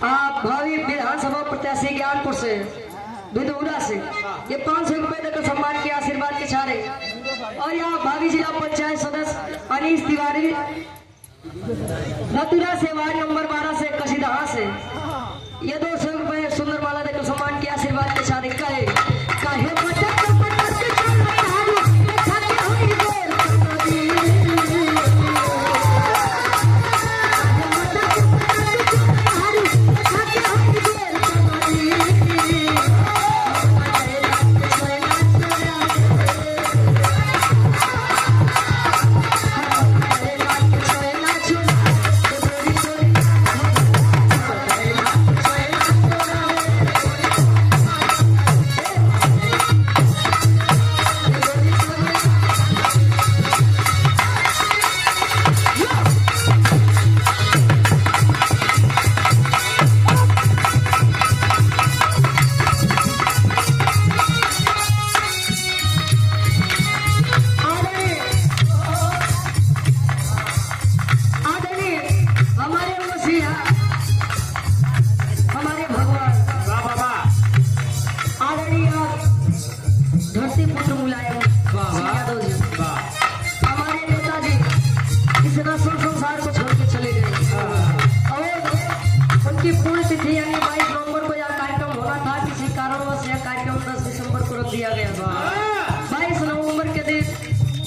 आप भावी विधानसभा प्रत्याशी ज्ञानपुर से विधुरा से ये 500 रुपए देकर सम्मान के आशीर्वाद के छारे। और यहाँ भावी जिला पंचायत सदस्य अनीस तिवारी मथुरा से वार्ड नंबर 12 से कसीदहा से ये 200 रुपए सुंदर माला देकर सम्मान के आशीर्वाद के छारे। कहे धरती पुत्र मुलायम यादव जी हमारे नेताजी इस रसम संसार को छोड़ के चले गए और उनकी पूर्ण तिथि यानी 22 नवंबर को यह कार्यक्रम होना था। किसी कारणवश यह कार्यक्रम 10 दिसंबर को रख दिया गया था। 22 नवंबर के दिन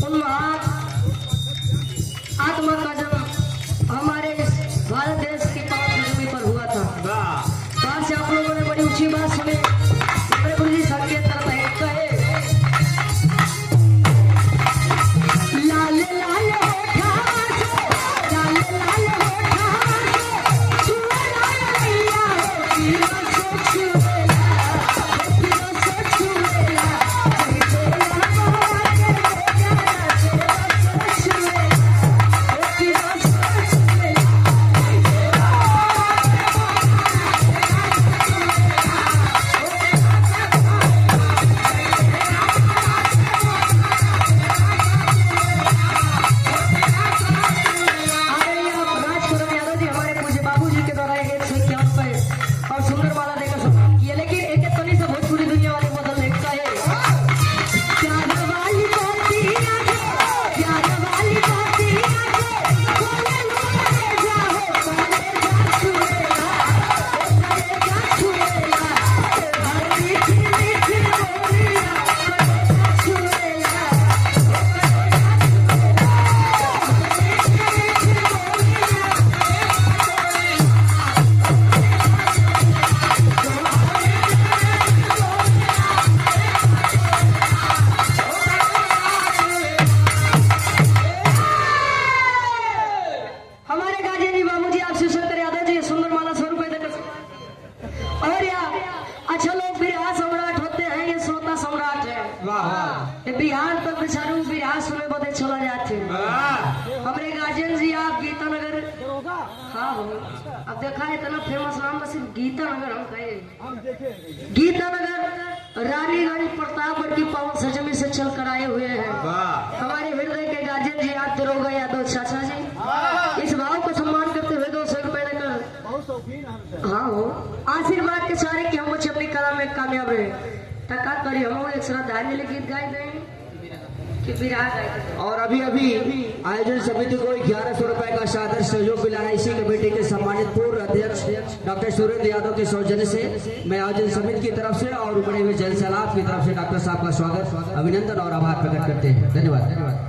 उन महान आत्मा का जन्म हमारे भारत देश की पावन भूमि पर हुआ था। वहां से आप लोगों ने बड़ी ऊंची बात सुनी। गुरु जी सबके तरफ है बिहार तक बेचारू बिहार सुने बदे चला जाते। हमारे गार्जियन जी आप गीता नगर हाँ हो अब देखा है इतना फेमस नाम बस गीता नगर हम कहे गीता नगर रानीगंज प्रतापगढ़ की पावन सरजमी से चल कर आए हुए हैं। हमारे हृदय के गार्जियन जी आप दरोगा यादव चाचा जी इस भाव को सम्मान करते हुए 200 रुपए देकर हाँ हो आशीर्वाद के सारे कि हम बच्चे अपनी कला में कामयाब रहे। टका करी हम एक श्रद्धांजलि गीत गाए दें कि विराट और अभी आयोजन समिति को 1100 रुपए का सादर सहयोग मिला है। इसी कमेटी के सम्मानित पूर्व अध्यक्ष डॉक्टर सुरेंद्र यादव के सौजन्य से मैं आयोजन समिति की तरफ से और बड़े हुए जन सैलाब की तरफ से डॉक्टर साहब का स्वागत अभिनंदन और आभार प्रकट करते हैं। धन्यवाद।